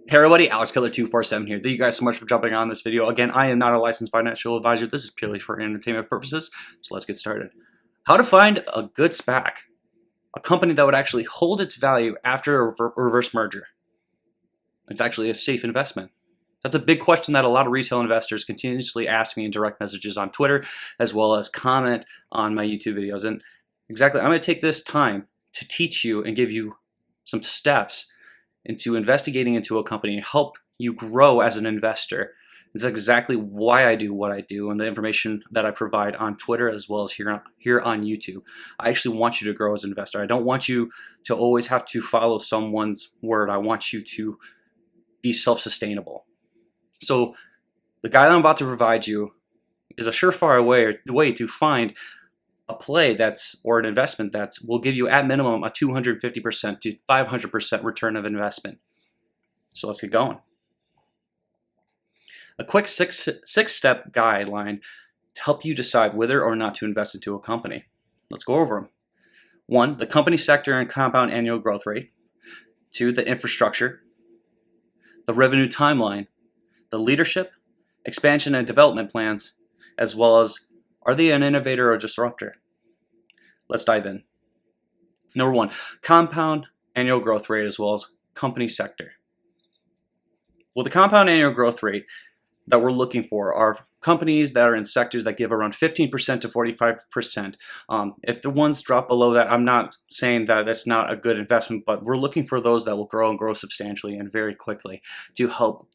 Hey everybody, AlexKiller247 here. Thank you guys so much for jumping on this video. Again, I am not a licensed financial advisor. This is purely for entertainment purposes. So let's get started. How to find a good SPAC, a company that would actually hold its value after a reverse merger. It's actually a safe investment. That's a big question that a lot of retail investors continuously ask me in direct messages on Twitter, as well as comment on my YouTube videos. And exactly, I'm going to take this time to teach you and give you some steps into investigating into a company and help you grow as an investor. It's exactly why I do what I do and the information that I provide on Twitter as well as here on YouTube. I actually want you to grow as an investor. I don't want you to always have to follow someone's word. I want you to be self-sustainable. So the guide I'm about to provide you is a surefire way to find a play or an investment that will give you at minimum a 250% to 500% return of investment. So let's get going. A quick six-step guideline to help you decide whether or not to invest into a company. Let's go over them. 1, the company sector and compound annual growth rate. 2, the infrastructure, the revenue timeline, the leadership, expansion and development plans, as well as are they an innovator or disruptor? Let's dive in. Number 1, compound annual growth rate as well as company sector. Well, the compound annual growth rate that we're looking for are companies that are in sectors that give around 15% to 45%. If the ones drop below that, I'm not saying that that's not a good investment, but we're looking for those that will grow and grow substantially and very quickly to help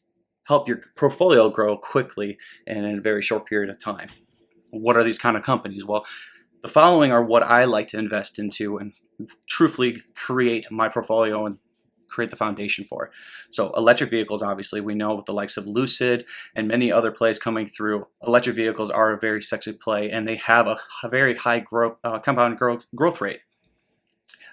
your portfolio grow quickly and in a very short period of time. What are these kind of companies? Well, the following are what I like to invest into and truthfully create my portfolio and create the foundation for. So electric vehicles, obviously, we know with the likes of Lucid and many other plays coming through, electric vehicles are a very sexy play and they have a very high compound growth rate.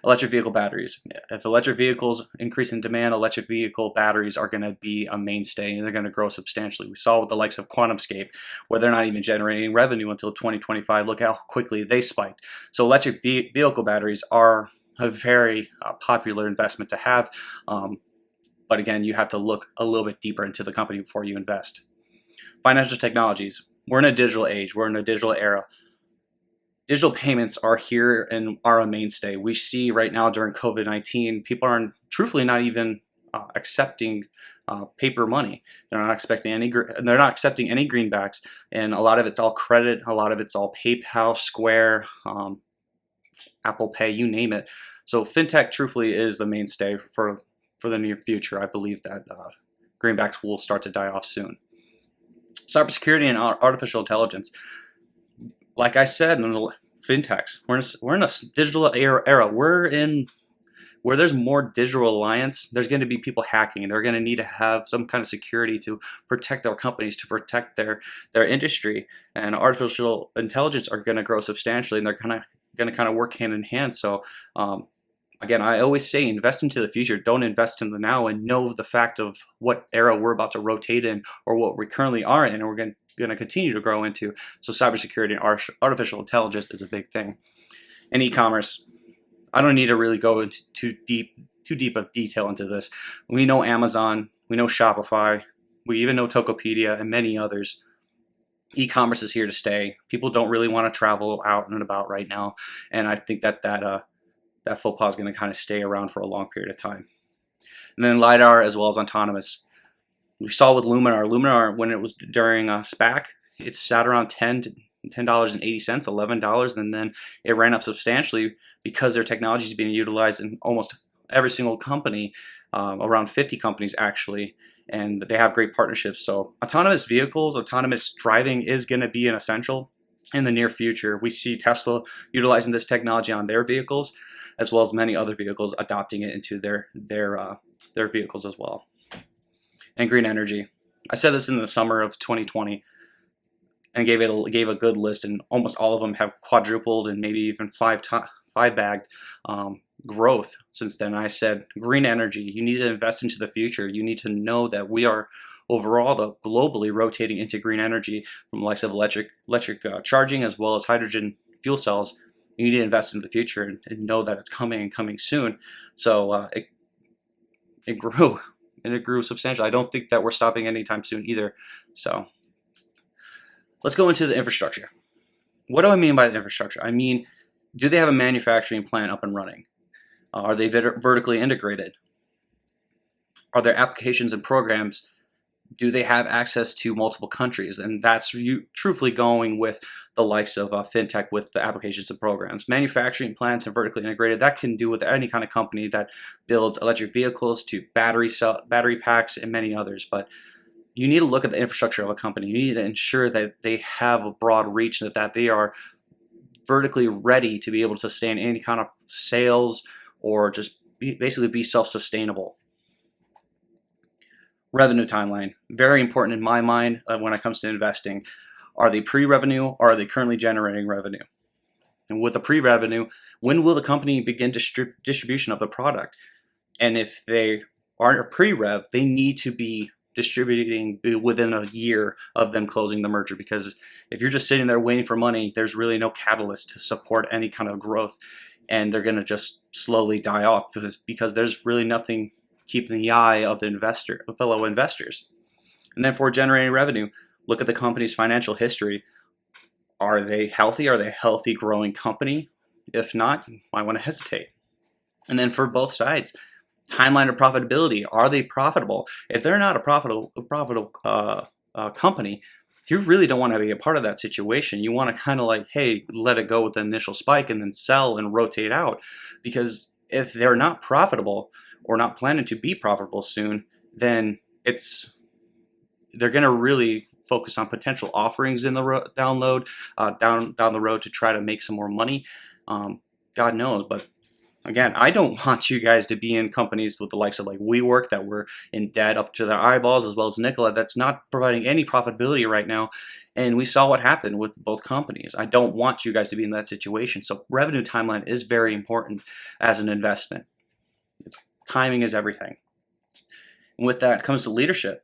Electric vehicle batteries. If electric vehicles increase in demand, electric vehicle batteries are going to be a mainstay and they're going to grow substantially. We saw with the likes of QuantumScape, where they're not even generating revenue until 2025. Look how quickly they spiked. So electric vehicle batteries are a very popular investment to have. But again, you have to look a little bit deeper into the company before you invest. Financial technologies. We're in a digital age. We're in a digital era. Digital payments are here and are a mainstay. We see right now during COVID-19, people are truthfully not even accepting paper money. They're not accepting any greenbacks, and a lot of it's all credit. A lot of it's all PayPal, Square, Apple Pay, you name it. So fintech, truthfully, is the mainstay for the near future. I believe that greenbacks will start to die off soon. Cybersecurity and artificial intelligence. Like I said, in the fintechs, we're in a digital era. We're in where there's more digital alliance. There's going to be people hacking, and they're going to need to have some kind of security to protect their companies, to protect their industry. And artificial intelligence are going to grow substantially, and they're going to kind of work hand in hand. So again, I always say invest into the future. Don't invest in the now, and know the fact of what era we're about to rotate in or what we currently are in, and we're going to continue to grow into. So cybersecurity and artificial intelligence is a big thing. And e-commerce, I don't need to really go into too deep of detail into this. We know Amazon, we know Shopify, we even know Tokopedia and many others. E-commerce is here to stay. People don't really want to travel out and about right now, and I think that faux pas is going to kind of stay around for a long period of time. And then LiDAR as well as autonomous. We saw with Luminar when it was during SPAC, it sat around $10.80, $11, and then it ran up substantially because their technology is being utilized in almost every single company, around 50 companies actually, and they have great partnerships. So autonomous vehicles, autonomous driving is going to be an essential in the near future. We see Tesla utilizing this technology on their vehicles, as well as many other vehicles adopting it into their vehicles as well. And green energy. I said this in the summer of 2020 and gave a good list, and almost all of them have quadrupled and maybe even five-bagged growth since then. I said green energy, you need to invest into the future. You need to know that we are overall globally rotating into green energy from the likes of electric charging as well as hydrogen fuel cells. You need to invest in the future and know that it's coming and coming soon. So it grew and it grew substantially. I don't think that we're stopping anytime soon either. So let's go into the infrastructure. What do I mean by the infrastructure? I mean, do they have a manufacturing plant up and running? Are they vertically integrated? Are there applications and programs? Do they have access to multiple countries? And that's you truthfully going with the likes of fintech with the applications and programs. Manufacturing plants and vertically integrated, that can do with any kind of company that builds electric vehicles to battery packs and many others. But you need to look at the infrastructure of a company. You need to ensure that they have a broad reach, that they are vertically ready to be able to sustain any kind of sales or just basically be self-sustainable. Revenue timeline, very important in my mind when it comes to investing. Are they pre-revenue or are they currently generating revenue? And with the pre-revenue, when will the company begin distribution of the product? And if they aren't a pre-rev, they need to be distributing within a year of them closing the merger, because if you're just sitting there waiting for money, there's really no catalyst to support any kind of growth, and they're going to just slowly die off because there's really nothing keeping the eye of the fellow investors. And then for generating revenue, look at the company's financial history. Are they healthy? Are they a healthy growing company? If not, you might want to hesitate. And then for both sides, timeline of profitability. Are they profitable? If they're not a profitable company, you really don't want to be a part of that situation. You want to kind of like, hey, let it go with the initial spike and then sell and rotate out. Because if they're not profitable or not planning to be profitable soon, then they're going to really focus on potential offerings in the down the road to try to make some more money. God knows, but again, I don't want you guys to be in companies with the likes of like WeWork that were in debt up to their eyeballs, as well as Nikola that's not providing any profitability right now. And we saw what happened with both companies. I don't want you guys to be in that situation. So revenue timeline is very important as an investment. Timing is everything. And with that comes to leadership.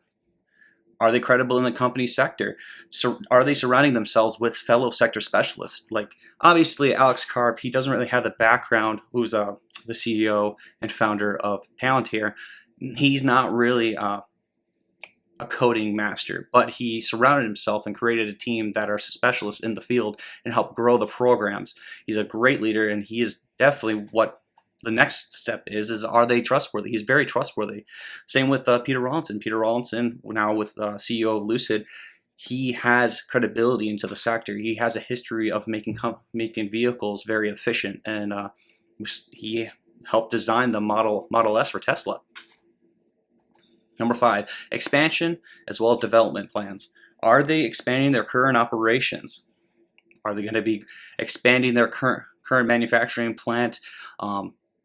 Are they credible in the company sector? So are they surrounding themselves with fellow sector specialists? Like obviously Alex Karp, he doesn't really have the background, who's the CEO and founder of Palantir. He's not really a coding master, but he surrounded himself and created a team that are specialists in the field and help grow the programs. He's a great leader, and he is definitely what the next step is are they trustworthy? He's very trustworthy. Same with Peter Rawlinson. Peter Rawlinson, now with CEO of Lucid, he has credibility into the sector. He has a history of making vehicles very efficient, and he helped design the Model S for Tesla. Number 5, expansion as well as development plans. Are they expanding their current operations? Are they going to be expanding their current manufacturing plant?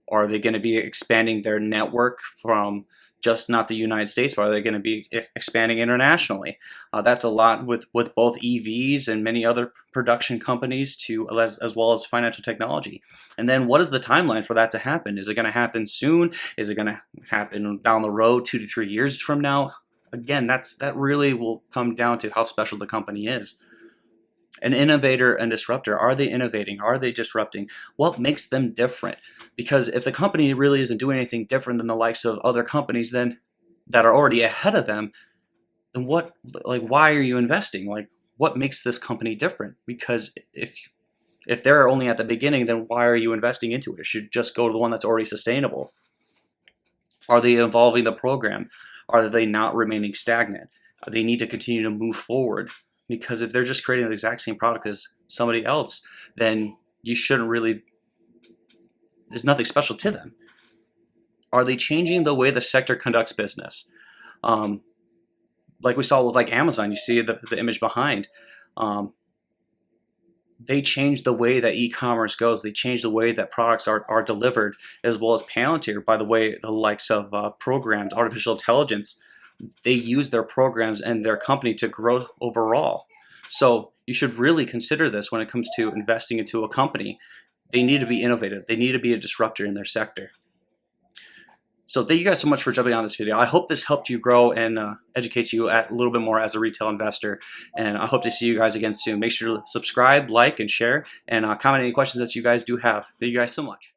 Are they going to be expanding their network from just not the United States, but are they going to be expanding internationally? That's a lot with both EVs and many other production companies as well as financial technology. And then what is the timeline for that to happen? Is it going to happen soon? Is it going to happen down the road 2 to 3 years from now? Again, that really will come down to how special the company is. An innovator and disruptor, are they innovating? Are they disrupting? What makes them different? Because if the company really isn't doing anything different than the likes of other companies then that are already ahead of them, then why are you investing? Like, what makes this company different? Because if they're only at the beginning, then why are you investing into it? It should just go to the one that's already sustainable. Are they evolving the program? Are they not remaining stagnant? They need to continue to move forward. Because if they're just creating the exact same product as somebody else, then you shouldn't really, there's nothing special to them. Are they changing the way the sector conducts business? Like we saw with like Amazon, you see the image behind. They changed the way that e-commerce goes. They changed the way that products are delivered, as well as Palantir, by the way, the likes of programs, artificial intelligence. They use their programs and their company to grow overall. So you should really consider this when it comes to investing into a company. They need to be innovative. They need to be a disruptor in their sector. So thank you guys so much for jumping on this video. I hope this helped you grow and educate you a little bit more as a retail investor. And I hope to see you guys again soon. Make sure to subscribe, like, and share, and comment any questions that you guys do have. Thank you guys so much.